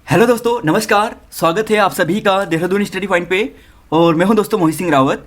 Hello दोस्तों, नमस्कार। स्वागत है आप सभी का देहरादून स्टडी पॉइंट पे। और मैं हूं दोस्तों मोहित सिंह रावत।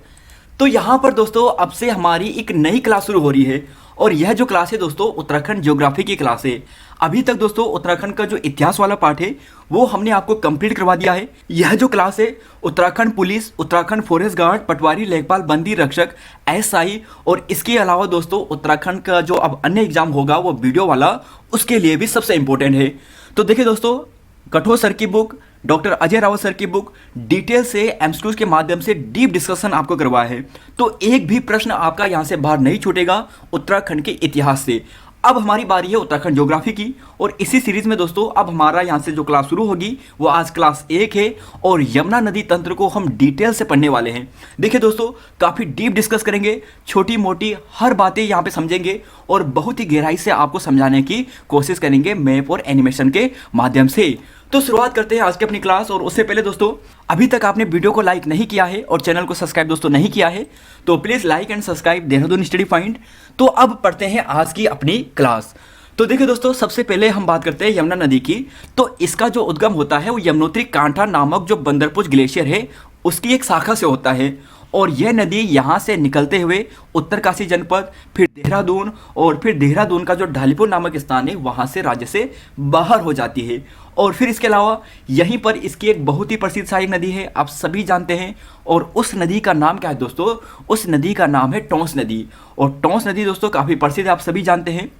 तो यहाँ पर दोस्तों अब से हमारी एक नई क्लास शुरू हो रही है और यह जो क्लास है दोस्तों उत्तराखंड ज्योग्राफी की क्लास है। अभी तक दोस्तों उत्तराखंड का जो इतिहास वाला पार्ट है वो हमने आपको कंप्लीट करवा दिया है। यह जो क्लास है Uttarakhand police, Uttarakhand forest guard, पटवारी, लेखपाल, बंदी रक्षक, एसआई और इसके अलावा दोस्तों उत्तराखंड का जो अब अन्य एग्जाम होगा वो वीडियो वाला, उसके लिए भी सबसे इंपॉर्टेंट है। तो देखिए दोस्तों, कठोर सर की book, doctor Ajay Rawat sir की बुक डिटेल से एमसीक्यूज के माध्यम से डीप डिस्कशन आपको करवाया है। तो एक भी प्रश्न आपका यहां से बाहर नहीं छूटेगा उत्तराखंड के इतिहास से। अब हमारी बारी है उत्तराखंड ज्योग्राफी की और इसी सीरीज में दोस्तों अब हमारा यहां से जो क्लास शुरू होगी वो आज क्लास 1 है और यमुना नदी तंत्र को हम डिटेल से पढ़ने वाले हैं। देखिए दोस्तों, काफ़ी डीप डिस्कस करेंगे, छोटी मोटी हर बातें यहां पे समझेंगे और बहुत ही गहराई से आपको समझाने की कोशिश करेंगे मैप और एनिमेशन के माध्यम से। तो शुरुआत करते हैं आज की अपनी क्लास। और उससे पहले दोस्तों, अभी तक आपने वीडियो को लाइक नहीं किया है और चैनल को सब्सक्राइब दोस्तों नहीं किया है तो please like and subscribe Dehradun study point. तो अब पढ़ते हैं आज की अपनी क्लास। तो देखिए दोस्तों, सबसे पहले हम बात करते हैं यमुना नदी की। तो इसका जो उद्गम होता है वो यमुनोत्री कांठा नामक जो बंदरपुर ग्लेशियर है उसकी एक शाखा से होता है और यह नदी यहाँ से निकलते हुए उत्तरकाशी जनपद, फिर देहरादून और फिर देहरादून का जो ढालीपुर नामक स्थान है वहाँ से राज्य से बाहर हो जाती है। और फिर इसके अलावा यहीं पर इसकी एक बहुत ही प्रसिद्ध सहायक नदी है, आप सभी जानते हैं। और उस नदी का नाम क्या है दोस्तों? उस नदी का नाम है टोंस नदी। और टोंस नदी दोस्तों काफ़ी प्रसिद्ध है, आप सभी जानते हैं।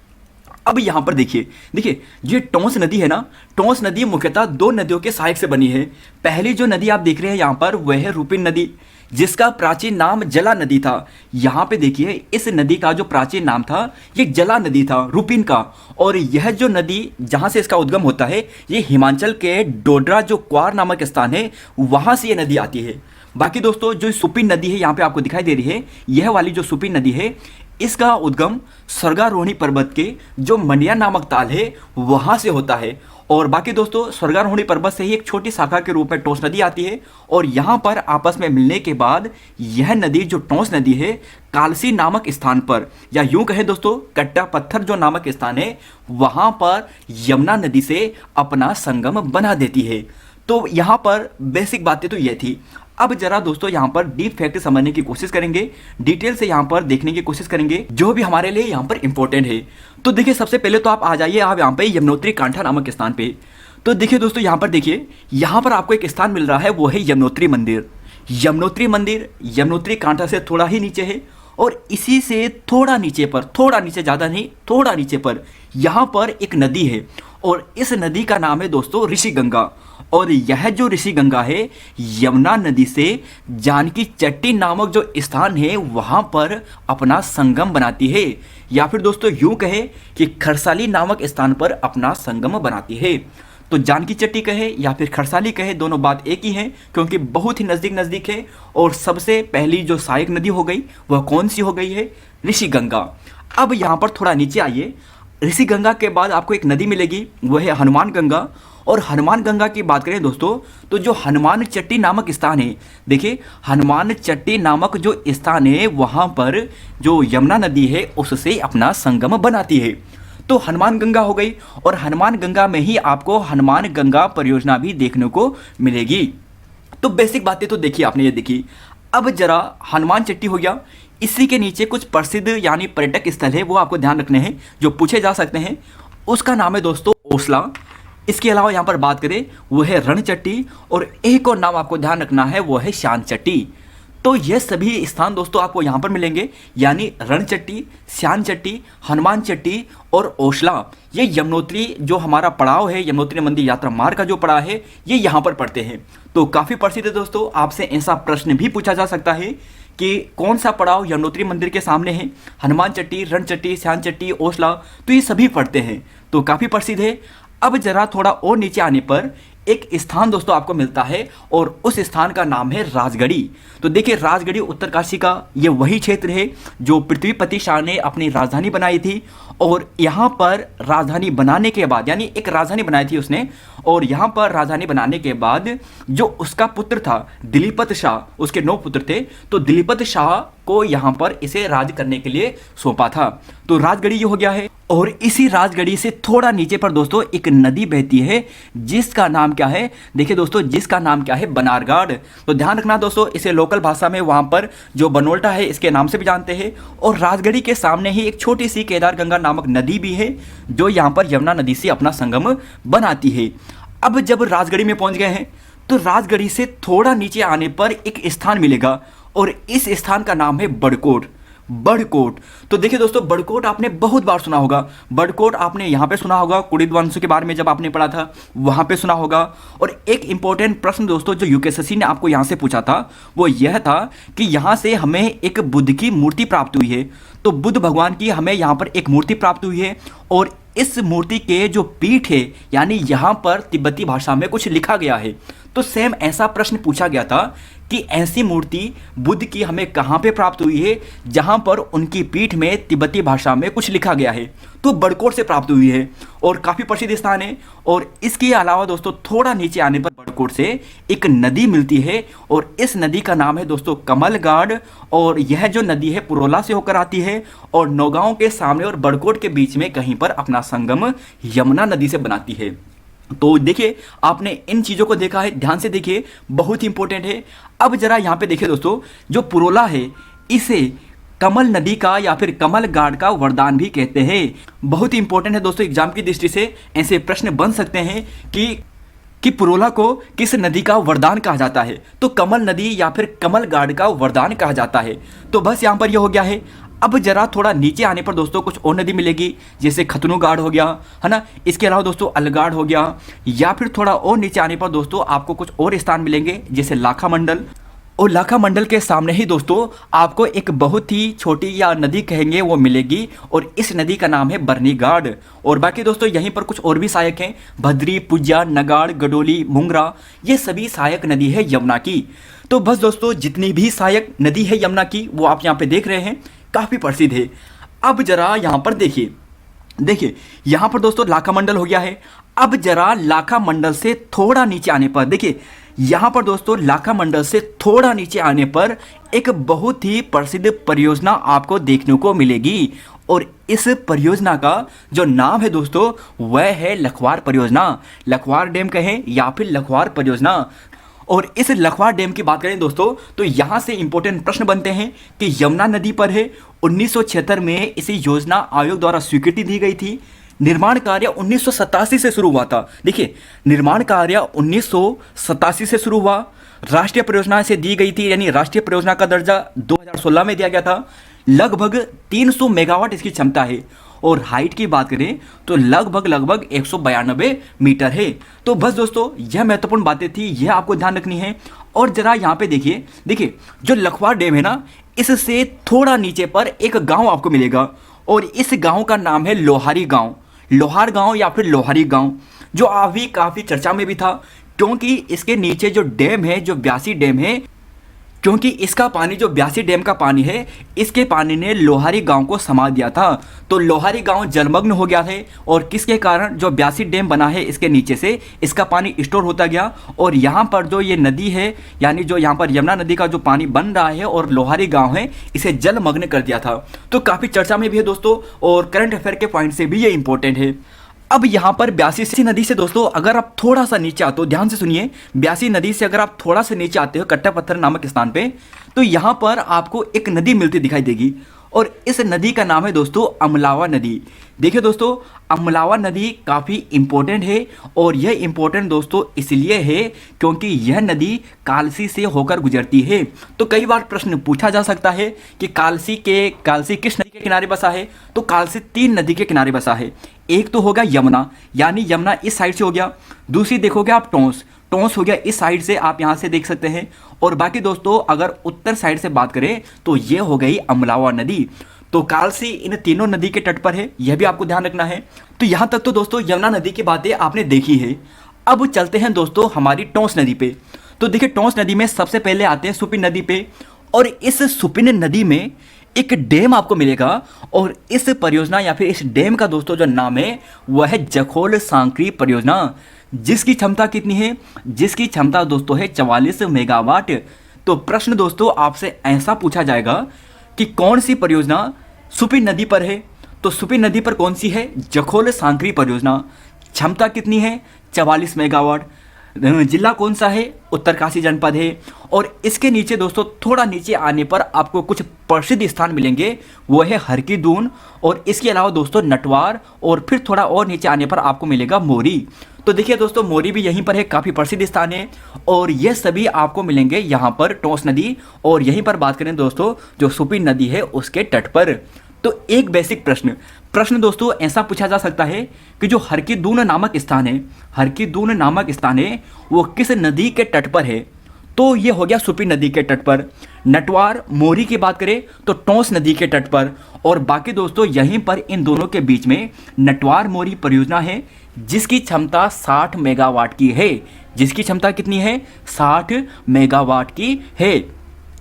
अब यहाँ पर देखिए ये टोंस नदी है ना, टोंस नदी मुख्यतः दो नदियों के सहायक से बनी है। पहली जो नदी आप देख रहे हैं यहाँ पर वह है रूपिन नदी, जिसका प्राचीन नाम जला नदी था। यहाँ पे देखिए इस नदी का जो प्राचीन नाम था ये जला नदी था, रूपिन का। और यह जो नदी जहाँ से इसका उद्गम होता है ये हिमाचल के डोडरा जो क्वार नामक स्थान है वहाँ से ये नदी आती है। बाकी दोस्तों जो सुपिन नदी है यहाँ पे आपको दिखाई दे रही है, यह वाली जो सुपिन नदी है इसका उद्गम स्वर्गारोहणी पर्वत के जो मंडिया नामक ताल है वहाँ से होता है। और बाकी दोस्तों स्वर्गारोहणी पर्वत से ही एक छोटी शाखा के रूप में टोंस नदी आती है और यहाँ पर आपस में मिलने के बाद यह नदी जो टोंस नदी है कालसी नामक स्थान पर, या यूं कहें दोस्तों कट्टा पत्थर जो नामक स्थान है वहाँ पर यमुना नदी से अपना संगम बना देती है। तो यहाँ पर बेसिक बातें तो ये थी। अब जरा दोस्तों यहाँ पर डीप फैक्ट समझने की कोशिश करेंगे, डिटेल से यहाँ पर देखने की कोशिश करेंगे जो भी हमारे लिए यहाँ पर इंपॉर्टेंट है। तो देखिए सबसे पहले तो आप आ जाइए आप यहाँ पे यमुनोत्री कांठा नामक स्थान पे। तो देखिए दोस्तों यहाँ पर देखिए, यहाँ पर आपको एक स्थान मिल रहा है वो है यमुनोत्री मंदिर। यमुनोत्री मंदिर यमुनोत्री कांठा से थोड़ा ही नीचे है और इसी से थोड़ा नीचे पर, थोड़ा नीचे, ज़्यादा नहीं, थोड़ा नीचे पर यहाँ पर एक नदी है और इस नदी का नाम है दोस्तों ऋषि गंगा। और यह जो ऋषि गंगा है यमुना नदी से जानकी चट्टी नामक जो स्थान है वहाँ पर अपना संगम बनाती है, या फिर दोस्तों यूँ कहे कि खरसाली नामक स्थान पर अपना संगम बनाती है। तो जानकी चट्टी कहे या फिर खरसाली कहे दोनों बात एक ही है क्योंकि बहुत ही नज़दीक नज़दीक है। और सबसे पहली जो सहायक नदी हो गई वह कौन सी हो गई है? ऋषि गंगा। अब यहाँ पर थोड़ा नीचे आइए, ऋषि गंगा के बाद आपको एक नदी मिलेगी वह है हनुमान गंगा। और हनुमान गंगा की बात करें दोस्तों तो जो हनुमान चट्टी नामक स्थान है, देखिए हनुमान चट्टी नामक जो स्थान है वहाँ पर जो यमुना नदी है उससे अपना संगम बनाती है। तो हनुमान गंगा हो गई और हनुमान गंगा में ही आपको हनुमान गंगा परियोजना भी देखने को मिलेगी। तो बेसिक बातें तो देखिए आपने ये देखी। अब जरा हनुमान चट्टी हो गया, इसी के नीचे कुछ प्रसिद्ध यानी पर्यटक स्थल है वो आपको ध्यान रखने हैं जो पूछे जा सकते हैं। उसका नाम है दोस्तों ओसला। इसके अलावा यहाँ पर बात करें वो है रणचट्टी और एक और नाम आपको ध्यान रखना है वो है शांत चट्टी। तो ये सभी स्थान दोस्तों आपको यहाँ पर मिलेंगे, यानी रणचट्टी, श्यान चट्टी, हनुमान चट्टी और ओसला। ये यमुनोत्री जो हमारा पड़ाव है, यमुनोत्री मंदिर यात्रा मार्ग का जो पड़ाव है ये यहाँ पर पड़ते हैं। तो काफ़ी प्रसिद्ध है दोस्तों। आपसे ऐसा प्रश्न भी पूछा जा सकता है कि कौन सा पड़ाव यमुनोत्री मंदिर के सामने है? हनुमान चट्टी, रणचट्टी, श्यान चट्टी, ओसला, तो ये सभी पड़ते हैं, तो काफ़ी प्रसिद्ध है। अब जरा थोड़ा और नीचे आने पर एक स्थान दोस्तों आपको मिलता है और उस स्थान का नाम है राजगढ़ी। तो देखिए राजगढ़ी उत्तरकाशी का ये वही क्षेत्र है जो पृथ्वीपति शाह ने अपनी राजधानी बनाई थी। और यहाँ पर राजधानी बनाने के बाद, यानी एक राजधानी बनाई थी उसने, और यहाँ पर राजधानी बनाने के बाद जो उसका पुत्र था दिलीपत शाह, उसके 9 पुत्र थे, तो दिलीपत शाह को यहाँ पर इसे राज करने के लिए सौंपा था। तो राजगढ़ी ये हो गया है। और इसी राजगढ़ी से थोड़ा नीचे पर दोस्तों एक नदी बहती है जिसका नाम क्या है, देखिए दोस्तों जिसका नाम क्या है, बनारघाट। तो ध्यान रखना दोस्तों, इसे लोकल भाषा में वहाँ पर जो बनोल्टा है इसके नाम से भी जानते हैं। और राजगढ़ी के सामने ही एक छोटी सी केदार गंगा नामक नदी भी है जो यहाँ पर यमुना नदी से अपना संगम बनाती है। अब जब राजगढ़ी में पहुँच गए हैं तो राजगढ़ी से थोड़ा नीचे आने पर एक स्थान मिलेगा और इस स्थान का नाम है बड़कोट। बड़कोट। तो देखिए दोस्तों, बड़कोट आपने बहुत बार सुना होगा। बड़कोट आपने यहाँ पे सुना होगा, कुड़िद वंश के बारे में जब आपने पढ़ा था वहाँ पे सुना होगा। और एक इंपॉर्टेंट प्रश्न दोस्तों जो यूकेएसएससी ने आपको यहाँ से पूछा था वो यह था कि यहाँ से हमें एक बुद्ध की मूर्ति प्राप्त हुई है। तो बुद्ध भगवान की हमें यहाँ पर एक मूर्ति प्राप्त हुई है और इस मूर्ति के जो पीठ है यानी यहाँ पर तिब्बती भाषा में कुछ लिखा गया है। तो सेम ऐसा प्रश्न पूछा गया था कि ऐसी मूर्ति बुद्ध की हमें कहाँ पे प्राप्त हुई है जहाँ पर उनकी पीठ में तिब्बती भाषा में कुछ लिखा गया है। तो बड़कोट से प्राप्त हुई है और काफ़ी प्रसिद्ध स्थान है। और इसके अलावा दोस्तों थोड़ा नीचे आने पर बड़कोट से एक नदी मिलती है और इस नदी का नाम है दोस्तों कमलगाड़। और यह जो नदी है पुरोला से होकर आती है और नौगांव के सामने और बड़कोट के बीच में कहीं पर अपना संगम यमुना नदी से बनाती है। तो देखिए आपने इन चीज़ों को देखा है, ध्यान से देखिए, बहुत इंपॉर्टेंट है। अब जरा यहाँ पे देखिए दोस्तों, जो पुरोला है इसे कमल नदी का या फिर कमल गाड़ का वरदान भी कहते हैं। बहुत इंपॉर्टेंट है दोस्तों, एग्जाम की दृष्टि से ऐसे प्रश्न बन सकते हैं कि पुरोला को किस नदी का वरदान कहा जाता है। तो कमल नदी या फिर कमल गाड़ का वरदान कहा जाता है। तो बस यहाँ पर यह हो गया है। अब जरा थोड़ा नीचे आने पर दोस्तों कुछ और नदी मिलेगी, जैसे खतनू गाड़ हो गया, है ना। इसके अलावा दोस्तों अलगाड़ हो गया, या फिर थोड़ा और नीचे आने पर दोस्तों आपको कुछ और स्थान मिलेंगे जैसे लाखा मंडल। और लाखा मंडल के सामने ही दोस्तों आपको एक बहुत ही छोटी या नदी कहेंगे वो मिलेगी और इस नदी का नाम है बरनीगाड़। और बाकी दोस्तों यहीं पर कुछ और भी सहायक हैं, भद्री, पुज्जा, नगाड़, गडोली, मुंगरा, ये सभी सहायक नदी है यमुना की। तो बस दोस्तों जितनी भी सहायक नदी है यमुना की वो आप यहाँ पे देख रहे हैं, काफ़ी प्रसिद्ध है। अब जरा यहाँ पर देखिए यहाँ पर दोस्तों लाखा मंडल हो गया है। अब जरा लाखा मंडल से थोड़ा नीचे आने पर देखिए, यहाँ पर दोस्तों लाखा मंडल से थोड़ा नीचे आने पर एक बहुत ही प्रसिद्ध परियोजना आपको देखने को मिलेगी और इस परियोजना का जो नाम है दोस्तों वह है लखवार परियोजना। लखवार डैम कहें या फिर लखवार परियोजना। और इस लखवार डैम की बात करें दोस्तों तो यहाँ से इंपॉर्टेंट प्रश्न बनते हैं कि यमुना नदी पर है। 1976 में इसे योजना आयोग द्वारा स्वीकृति दी गई थी। निर्माण कार्य 1987 से शुरू हुआ था। देखिए निर्माण कार्य 1987 से शुरू हुआ। राष्ट्रीय परियोजना से दी गई थी, यानी राष्ट्रीय परियोजना का दर्जा 2016 में दिया गया था। लगभग 300 मेगावाट इसकी क्षमता है और हाइट की बात करें तो लगभग 192 मीटर है। तो बस दोस्तों यह महत्वपूर्ण बातें थी, यह आपको ध्यान रखनी है। और जरा यहाँ पे देखिए जो लखवार डैम है ना, इससे थोड़ा नीचे पर एक गांव आपको मिलेगा और इस गांव का नाम है लोहारी गांव। लोहार गांव या फिर लोहारी गांव, जो अभी काफ़ी चर्चा में भी था क्योंकि इसके नीचे जो डैम है, जो ब्यासी डैम है, क्योंकि इसका पानी जो ब्यासी डैम का पानी है, इसके पानी ने लोहारी गांव को समा दिया था। तो लोहारी गांव जलमग्न हो गया है और किसके कारण, जो ब्यासी डैम बना है इसके नीचे से इसका पानी स्टोर होता गया और यहाँ पर जो ये नदी है, यानी जो यहाँ पर यमुना नदी का जो पानी बन रहा है और लोहारी गांव है, इसे जलमग्न कर दिया था। तो काफ़ी चर्चा में भी है दोस्तों और करंट अफेयर के पॉइंट से भी ये इंपॉर्टेंट है। अब यहाँ पर ब्यासी नदी से दोस्तों अगर आप थोड़ा सा नीचे आते हो, ध्यान से सुनिए, ब्यासी नदी से अगर आप थोड़ा सा नीचे आते हो कट्टा पत्थर नामक स्थान पे, तो यहाँ पर आपको एक नदी मिलती दिखाई देगी और इस नदी का नाम है दोस्तों अमलावा नदी। देखिए दोस्तों अमलावा नदी काफ़ी इम्पोर्टेंट है और यह इम्पोर्टेंट दोस्तों इसलिए है क्योंकि यह नदी कालसी से होकर गुजरती है। तो कई बार प्रश्न पूछा जा सकता है कि कालसी किस नदी के किनारे बसा है। तो कालसी 3 नदी के किनारे बसा है। एक तो होगा यमुना, यानी यमुना इस साइड से हो गया। दूसरी देखोगे आप टोंस हो गया इस साइड से, आप यहाँ से देख सकते हैं। और बाकी दोस्तों अगर उत्तर साइड से बात करें तो ये हो गई अमलावा नदी। तो कालसी इन तीनों नदी के तट पर है, यह भी आपको ध्यान रखना है। तो यहाँ तक तो दोस्तों यमुना नदी की बातें आपने देखी है। अब चलते हैं दोस्तों हमारी टोंस नदी पे। तो देखिए टोंस नदी में सबसे पहले आते हैं सुपिन नदी पे और इस सुपिन नदी में एक डैम आपको मिलेगा और इस परियोजना या फिर इस डैम का दोस्तों जो नाम है वह है जखोल सांकरी परियोजना, जिसकी क्षमता कितनी है, जिसकी क्षमता दोस्तों है 44 मेगावाट। तो प्रश्न दोस्तों आपसे ऐसा पूछा जाएगा कि कौन सी परियोजना सुपिन नदी पर है। तो सुपी नदी पर कौन सी है? जखोल सांकरी परियोजना। क्षमता कितनी है? 44 मेगावाट। जिला कौन सा है? उत्तरकाशी जनपद है। और इसके नीचे दोस्तों थोड़ा नीचे आने पर आपको कुछ प्रसिद्ध स्थान मिलेंगे, वो है हरकी दून, और इसके अलावा दोस्तों नटवार, और फिर थोड़ा और नीचे आने पर आपको मिलेगा मोरी। तो देखिए दोस्तों मोरी भी यहीं पर है, काफ़ी प्रसिद्ध स्थान है, और ये सभी आपको मिलेंगे यहाँ पर टोंस नदी, और यहीं पर बात करें दोस्तों जो सुपी नदी है उसके तट पर। तो एक बेसिक प्रश्न दोस्तों ऐसा पूछा जा सकता है कि जो हरकी दून नामक स्थान है, हरकी दून नामक स्थान है वो किस नदी के तट पर है? तो ये हो गया सुपी नदी के तट पर। नटवार मोरी की बात करें तो टोंस नदी के तट पर। और बाकी दोस्तों यहीं पर इन दोनों के बीच में नटवार मोरी परियोजना है जिसकी क्षमता 60 मेगावाट की है। जिसकी क्षमता कितनी है? 60 मेगावाट की है।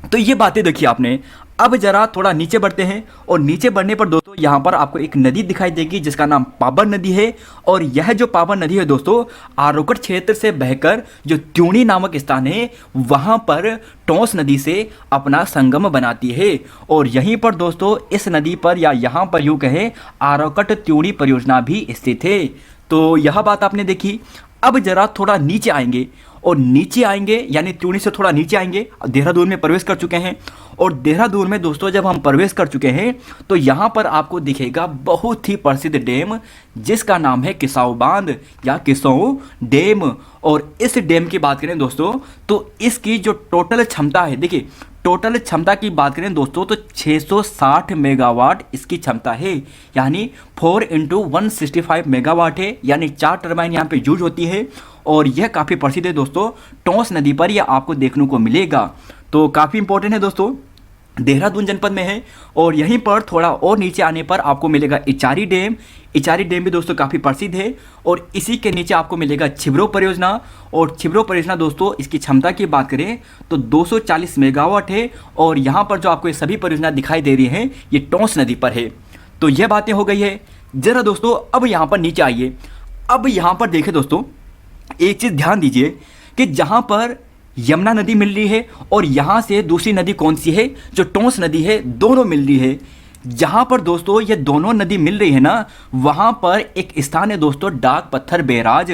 तो ये बातें देखिए आपने। अब जरा थोड़ा नीचे बढ़ते हैं, और नीचे बढ़ने पर दोस्तों यहाँ पर आपको एक नदी दिखाई देगी जिसका नाम पाबर नदी है। और यह जो पाबर नदी है दोस्तों आरोकट क्षेत्र से बहकर जो त्यूणी नामक स्थान है वहाँ पर टोंस नदी से अपना संगम बनाती है। और यहीं पर दोस्तों इस नदी पर, या यहाँ पर यूँ कहें, आरोकट त्यूणी परियोजना भी स्थित है। तो यह बात आपने देखी। अब जरा थोड़ा नीचे आएंगे, और नीचे आएंगे यानी त्यूणी से थोड़ा नीचे आएंगे, देहरादून में प्रवेश कर चुके हैं। और देहरादून में दोस्तों जब हम प्रवेश कर चुके हैं तो यहाँ पर आपको दिखेगा बहुत ही प्रसिद्ध डैम जिसका नाम है किसाऊ बांध या किसाऊ डैम। और इस डैम की बात करें दोस्तों तो इसकी जो टोटल क्षमता है, देखिए टोटल क्षमता की बात करें दोस्तों तो 660 मेगावाट इसकी क्षमता है, यानी 4 × 165 मेगावाट है, यानी 4 टर्बाइन यहाँ पे यूज होती है। और यह काफ़ी प्रसिद्ध है दोस्तों, टोंस नदी पर यह आपको देखने को मिलेगा। तो काफ़ी इंपॉर्टेंट है दोस्तों, देहरादून जनपद में है। और यहीं पर थोड़ा और नीचे आने पर आपको मिलेगा इचारी डैम। इचारी डैम भी दोस्तों काफ़ी प्रसिद्ध है। और इसी के नीचे आपको मिलेगा छिब्रो परियोजना। और छिब्रो परियोजना दोस्तों इसकी क्षमता की बात करें तो 240 मेगावाट है। और यहाँ पर जो आपको ये सभी परियोजना दिखाई दे रही हैं ये टोंस नदी पर है। तो यह बातें हो गई है। ज़रा दोस्तों अब यहाँ पर नीचे आइए। अब यहाँ पर देखें दोस्तों एक चीज़ ध्यान दीजिए कि जहाँ पर यमुना नदी मिल रही है और यहाँ से दूसरी नदी कौन सी है, जो टोंस नदी है, दोनों मिल रही है। जहाँ पर दोस्तों ये दोनों नदी मिल रही है ना, वहाँ पर एक स्थान है दोस्तों डाक पत्थर बैराज,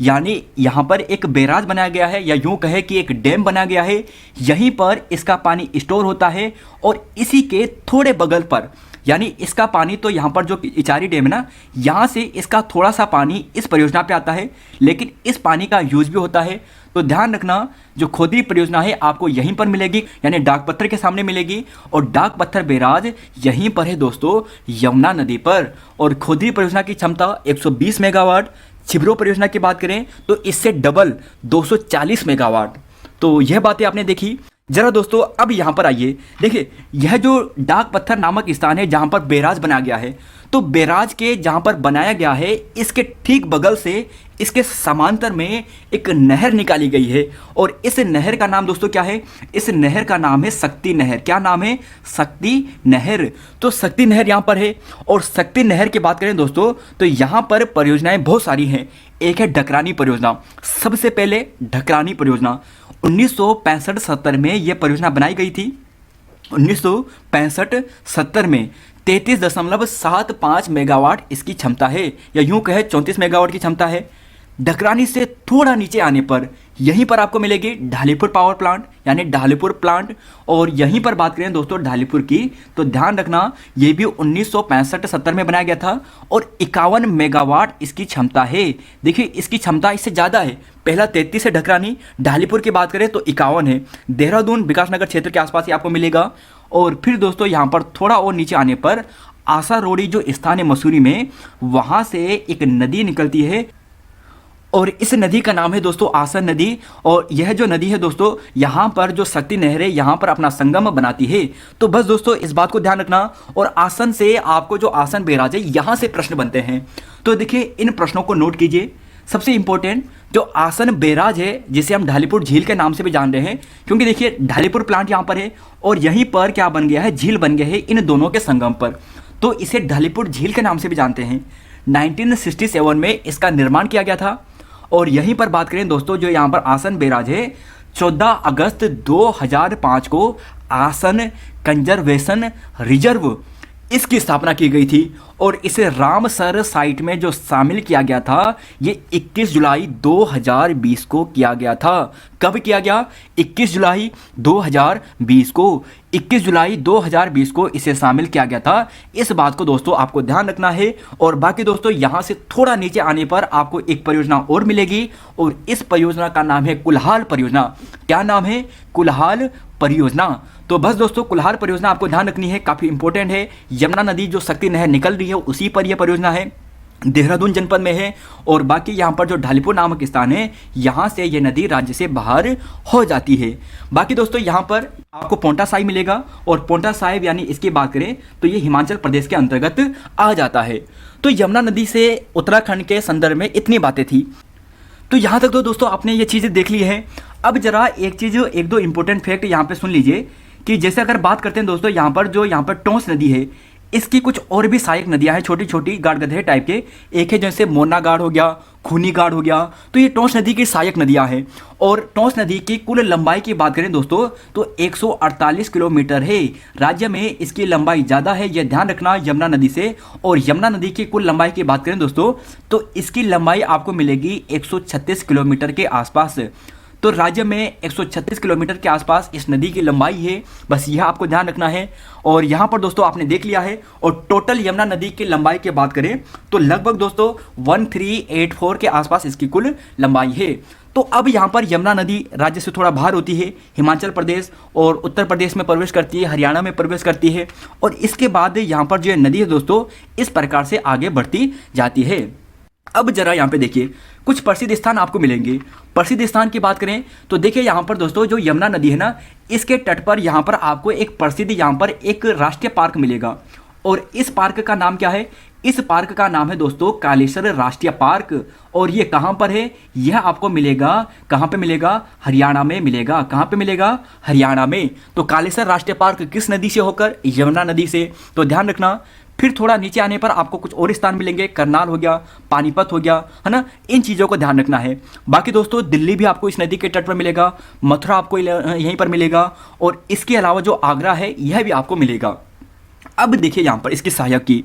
यानी यहाँ पर एक बैराज बनाया गया है, या यूँ कहे कि एक डैम बनाया गया है। यहीं पर इसका पानी स्टोर होता है। और इसी के थोड़े बगल पर, यानी इसका पानी तो यहाँ पर जो इचारी डैम है ना, यहाँ से इसका थोड़ा सा पानी इस परियोजना पे आता है, लेकिन इस पानी का यूज भी होता है। तो ध्यान रखना जो खोदरी परियोजना है आपको यहीं पर मिलेगी, यानी डाक पत्थर के सामने मिलेगी। और डाक पत्थर बैराज यहीं पर है दोस्तों यमुना नदी पर। और खोदरी परियोजना की क्षमता 120 मेगावाट। छिब्रो परियोजना की बात करें तो इससे डबल 240 मेगावाट। तो यह बातें आपने देखी। जरा दोस्तों अब यहाँ पर आइए, देखिए यह जो डाक पत्थर नामक स्थान है जहाँ पर बैराज बनाया गया है, तो बैराज के जहाँ पर बनाया गया है इसके ठीक बगल से इसके समांतर में एक नहर निकाली गई है। और इस नहर का नाम दोस्तों क्या है? इस नहर का नाम है शक्ति नहर। क्या नाम है? शक्ति नहर। तो शक्ति नहर यहाँ पर है। और शक्ति नहर की बात करें दोस्तों तो यहाँ पर परियोजनाएं बहुत सारी हैं। एक है ढकरानी परियोजना। सबसे पहले ढकरानी परियोजना 1965-70 में यह परियोजना बनाई गई थी। 1965-70 में 33.75 मेगावाट इसकी क्षमता है, या यूं कहे 34 मेगावाट की क्षमता है। ढकरानी से थोड़ा नीचे आने पर यहीं पर आपको मिलेगी ढालीपुर पावर प्लांट, यानी ढालीपुर प्लांट। और यहीं पर बात करें दोस्तों ढालीपुर की तो ध्यान रखना ये भी 1965-70 में बनाया गया था। और 51 मेगावाट इसकी क्षमता है। देखिए इसकी क्षमता इससे ज़्यादा है। पहला 33 है ढकरानी, ढालीपुर की बात करें तो 51 है। देहरादून विकासनगर क्षेत्र के आसपास ही आपको मिलेगा। और फिर दोस्तों यहाँ पर थोड़ा और नीचे आने पर आशा रोड़ी जो स्थान है मसूरी में, वहाँ से एक नदी निकलती है। और इस नदी का नाम है दोस्तों आसन नदी। और यह जो नदी है दोस्तों यहाँ पर जो शक्ति नहर है यहाँ पर अपना संगम बनाती है। तो बस दोस्तों इस बात को ध्यान रखना। और आसन से आपको जो आसन बैराज है यहाँ से प्रश्न बनते हैं। तो देखिए इन प्रश्नों को नोट कीजिए। सबसे इंपॉर्टेंट जो आसन बैराज है जिसे हम ढालीपुर झील के नाम से भी जान रहे हैं, क्योंकि देखिए ढालीपुर प्लांट यहाँ पर है और यहीं पर क्या बन गया है, झील बन गया है इन दोनों के संगम पर। तो इसे ढालीपुर झील के नाम से भी जानते हैं। 1967 में इसका निर्माण किया गया था। और यहीं पर बात करें दोस्तों जो यहाँ पर आसन बैराज है 14 अगस्त 2005 को आसन कंजर्वेशन रिजर्व इसकी स्थापना की गई थी और इसे रामसर साइट में जो शामिल किया गया था ये 21 जुलाई 2020 को किया गया था। कब किया गया? 21 जुलाई 2020 को। 21 जुलाई 2020 को इसे शामिल किया गया था। इस बात को दोस्तों आपको ध्यान रखना है। और बाकी दोस्तों यहाँ से थोड़ा नीचे आने पर आपको एक परियोजना और मिलेगी और इस परियोजना का नाम है कुल्हाल परियोजना। क्या नाम है? कुल्हाल परियोजना। तो बस दोस्तों कुल्हाल परियोजना आपको ध्यान रखनी है, काफ़ी इंपॉर्टेंट है। यमुना नदी जो शक्ति नहर निकल रही है उसी पर यह परियोजना है, देहरादून जनपद में है। और बाकी यहाँ पर जो ढालीपुर नामक स्थान है यहाँ से ये नदी राज्य से बाहर हो जाती है। बाकी दोस्तों यहाँ पर आपको पोंटा साहिब मिलेगा और पोंटा साहिब यानी इसकी बात करें तो ये हिमाचल प्रदेश के अंतर्गत आ जाता है। तो यमुना नदी से उत्तराखंड के संदर्भ में इतनी बातें थी। तो यहाँ तक तो दोस्तों आपने ये चीज़ें देख ली है। अब जरा एक दो इंपॉर्टेंट फैक्ट यहाँ पे सुन लीजिए कि जैसे अगर बात करते हैं दोस्तों यहाँ पर टोंस नदी है, इसकी कुछ और भी सहायक नदियाँ हैं, छोटी छोटी गाढ़ गड्ढे टाइप के। एक है जैसे मोरना गाढ़ हो गया, खूनी गाढ़ हो गया। तो ये टोंस नदी की सहायक नदियाँ हैं। और टोंस नदी की कुल लंबाई की बात करें दोस्तों तो 148 किलोमीटर है। राज्य में इसकी लंबाई ज़्यादा है, यह ध्यान रखना, यमुना नदी से। और यमुना नदी की कुल लंबाई की बात करें दोस्तों तो इसकी लंबाई आपको मिलेगी 136 किलोमीटर के आसपास। तो राज्य में 136 किलोमीटर के आसपास इस नदी की लंबाई है, बस यह आपको ध्यान रखना है। और यहाँ पर दोस्तों आपने देख लिया है। और टोटल यमुना नदी की लंबाई की बात करें तो लगभग दोस्तों 1384 के आसपास इसकी कुल लंबाई है। तो अब यहाँ पर यमुना नदी राज्य से थोड़ा बाहर होती है, हिमाचल प्रदेश और उत्तर प्रदेश में प्रवेश करती है, हरियाणा में प्रवेश करती है। और इसके बाद यहाँ पर जो नदी है दोस्तों इस प्रकार से आगे बढ़ती जाती है। अब जरा यहाँ पे देखिए कुछ प्रसिद्ध स्थान आपको मिलेंगे। प्रसिद्ध स्थान की बात करें तो देखिए यहाँ पर दोस्तों जो यमुना नदी है ना, इसके तट पर यहाँ पर आपको एक प्रसिद्ध यहाँ पर एक राष्ट्रीय पार्क मिलेगा। और इस पार्क का नाम क्या है? इस पार्क का नाम है दोस्तों कालेसर राष्ट्रीय पार्क। और ये कहाँ पर है? यह आपको मिलेगा, कहाँ पे मिलेगा? हरियाणा में मिलेगा। कहाँ पे मिलेगा? हरियाणा में। तो कालेसर राष्ट्रीय पार्क किस नदी से होकर? यमुना नदी से। तो ध्यान रखना। फिर थोड़ा नीचे आने पर आपको कुछ और स्थान मिलेंगे, करनाल हो गया, पानीपत हो गया, है ना। इन चीज़ों को ध्यान रखना है। बाकी दोस्तों दिल्ली भी आपको इस नदी के तट पर मिलेगा, मथुरा आपको यहीं पर मिलेगा। और इसके अलावा जो आगरा है यह भी आपको मिलेगा। अब देखिए यहाँ पर इसकी सहायक की,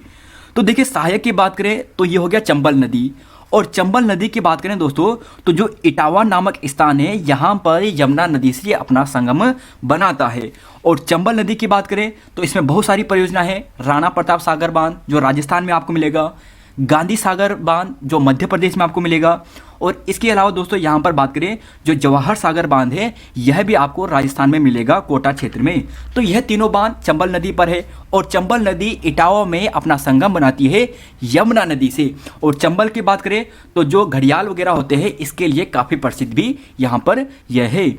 तो देखिए सहायक की बात करें तो ये हो गया चंबल नदी। और चंबल नदी की बात करें दोस्तों तो जो इटावा नामक स्थान है यहाँ पर यमुना नदी से अपना संगम बनाता है। और चंबल नदी की बात करें तो इसमें बहुत सारी परियोजना है। राणा प्रताप सागर बांध जो राजस्थान में आपको मिलेगा, गांधी सागर बांध जो मध्य प्रदेश में आपको मिलेगा। और इसके अलावा दोस्तों यहाँ पर बात करें जो जवाहर सागर बांध है यह भी आपको राजस्थान में मिलेगा, कोटा क्षेत्र में। तो यह तीनों बांध चंबल नदी पर है। और चंबल नदी इटावा में अपना संगम बनाती है यमुना नदी से। और चंबल की बात करें तो जो घड़ियाल वगैरह होते हैं इसके लिए काफ़ी प्रसिद्ध भी यहाँ पर यह है।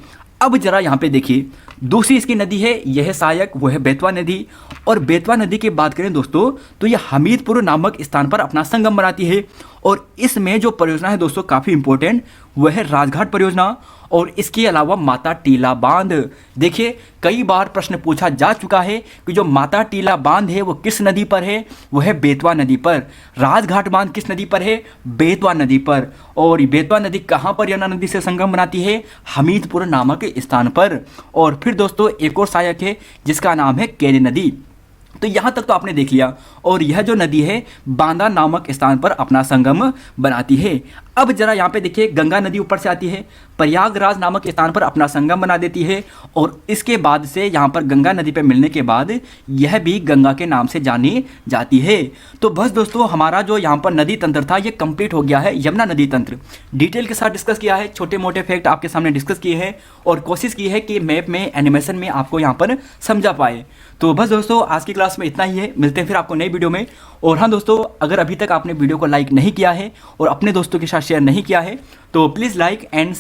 अब जरा यहाँ पे देखिए दूसरी इसकी नदी है, यह है सहायक, वो है बेतवा नदी। और बेतवा नदी की बात करें दोस्तों तो यह हमीरपुर नामक स्थान पर अपना संगम बनाती है। और इसमें जो परियोजना है दोस्तों काफ़ी इंपॉर्टेंट वह है राजघाट परियोजना। और इसके अलावा माता टीला बांध। देखिए कई बार प्रश्न पूछा जा चुका है कि जो माता टीला बांध है वो किस नदी पर है? वो है बेतवा नदी पर। राजघाट बांध किस नदी पर है? बेतवा नदी पर। और बेतवा नदी कहाँ पर यमुना नदी से संगम बनाती है? हमीरपुर नामक स्थान पर। और फिर दोस्तों एक और सहायक है जिसका नाम है केन नदी। तो यहाँ तक तो आपने देख लिया। और यह जो नदी है बांदा नामक स्थान पर अपना संगम बनाती है। अब जरा यहाँ पे देखिए गंगा नदी ऊपर से आती है, प्रयागराज नामक स्थान पर अपना संगम बना देती है। और इसके बाद से यहाँ पर गंगा नदी पे मिलने के बाद यह भी गंगा के नाम से जानी जाती है। तो बस दोस्तों हमारा जो यहाँ पर नदी तंत्र था ये कंप्लीट हो गया है, यमुना नदी तंत्र डिटेल के साथ डिस्कस किया है, छोटे मोटे फैक्ट आपके सामने डिस्कस किए हैं और कोशिश की है कि मैप में एनिमेशन में आपको यहाँ पर समझा पाए। तो बस दोस्तों आज की क्लास में इतना ही है, मिलते हैं फिर आपको नई वीडियो में। और हाँ दोस्तों अगर अभी तक आपने वीडियो को लाइक नहीं किया है और अपने दोस्तों के साथ शेयर नहीं किया है तो प्लीज़ लाइक एंड